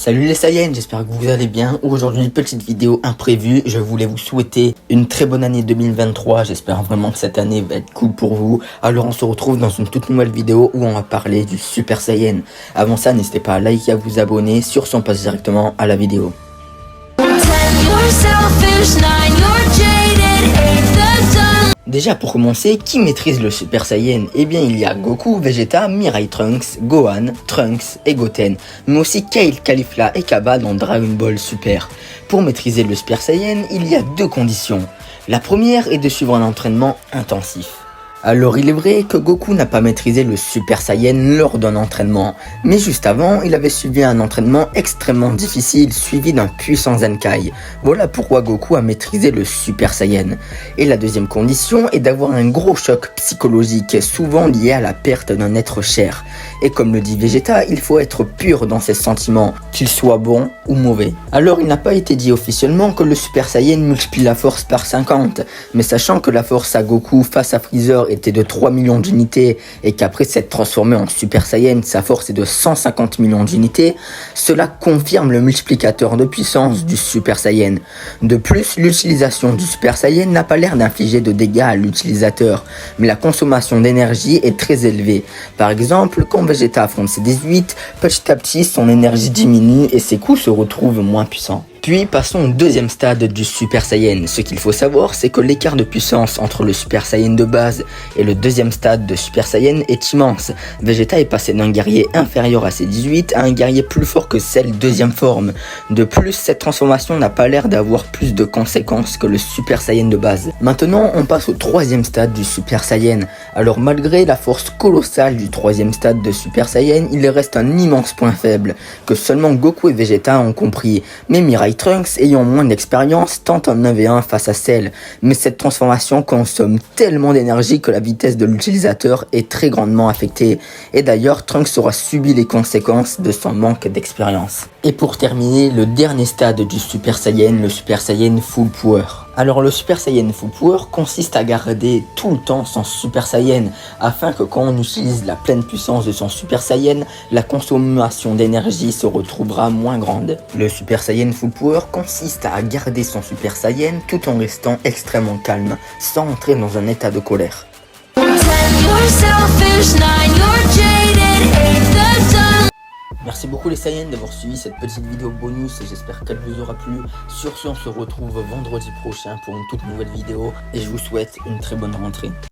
Salut les Saiyans, j'espère que vous allez bien. Aujourd'hui, une petite vidéo imprévue. Je voulais vous souhaiter une très bonne année 2023. J'espère vraiment que cette année va être cool pour vous. Alors on se retrouve dans une toute nouvelle vidéo où on va parler du Super Saiyan. Avant ça, n'hésitez pas à liker, à vous abonner. Sur ce, on passe directement à la vidéo. Déjà pour commencer, qui maîtrise le Super Saiyan? Eh bien il y a Goku, Vegeta, Mirai Trunks, Gohan, Trunks et Goten, mais aussi Kale, Caulifla et Cabba dans Dragon Ball Super. Pour maîtriser le Super Saiyan, il y a deux conditions. La première est de suivre un entraînement intensif. Alors il est vrai que Goku n'a pas maîtrisé le Super Saiyan lors d'un entraînement, mais juste avant, il avait suivi un entraînement extrêmement difficile suivi d'un puissant Zenkai. Voilà pourquoi Goku a maîtrisé le Super Saiyan. Et la deuxième condition est d'avoir un gros choc psychologique, souvent lié à la perte d'un être cher. Et comme le dit Vegeta, il faut être pur dans ses sentiments, qu'ils soient bons ou mauvais. Alors il n'a pas été dit officiellement que le Super Saiyan multiplie la force par 50, mais sachant que la force à Goku face à Freezer était de 3 millions d'unités et qu'après s'être transformé en Super Saiyan, sa force est de 150 millions d'unités, cela confirme le multiplicateur de puissance du Super Saiyan. De plus, l'utilisation du Super Saiyan n'a pas l'air d'infliger de dégâts à l'utilisateur, mais la consommation d'énergie est très élevée. Par exemple, quand Vegeta affronte ses 18, petit à petit son énergie diminue et ses coups se retrouvent moins puissants. Puis passons au deuxième stade du Super Saiyan. Ce qu'il faut savoir, c'est que l'écart de puissance entre le Super Saiyan de base et le deuxième stade de Super Saiyan est immense. Vegeta est passé d'un guerrier inférieur à ses 18 à un guerrier plus fort que celle deuxième forme. De plus, cette transformation n'a pas l'air d'avoir plus de conséquences que le Super Saiyan de base. Maintenant, on passe au troisième stade du Super Saiyan. Alors malgré la force colossale du troisième stade de Super Saiyan, il reste un immense point faible que seulement Goku et Vegeta ont compris. Mais Mirai Trunks ayant moins d'expérience tente un 1v1 face à Cell, mais cette transformation consomme tellement d'énergie que la vitesse de l'utilisateur est très grandement affectée, et d'ailleurs Trunks aura subi les conséquences de son manque d'expérience. Et pour terminer, le dernier stade du Super Saiyan, le Super Saiyan Full Power. Alors le Super Saiyan Full Power consiste à garder tout le temps son Super Saiyan, afin que quand on utilise la pleine puissance de son Super Saiyan, la consommation d'énergie se retrouvera moins grande. Le Super Saiyan Full Power consiste à garder son Super Saiyan tout en restant extrêmement calme, sans entrer dans un état de colère. Merci beaucoup les Saiyans d'avoir suivi cette petite vidéo bonus et j'espère qu'elle vous aura plu. Sur ce, on se retrouve vendredi prochain pour une toute nouvelle vidéo et je vous souhaite une très bonne rentrée.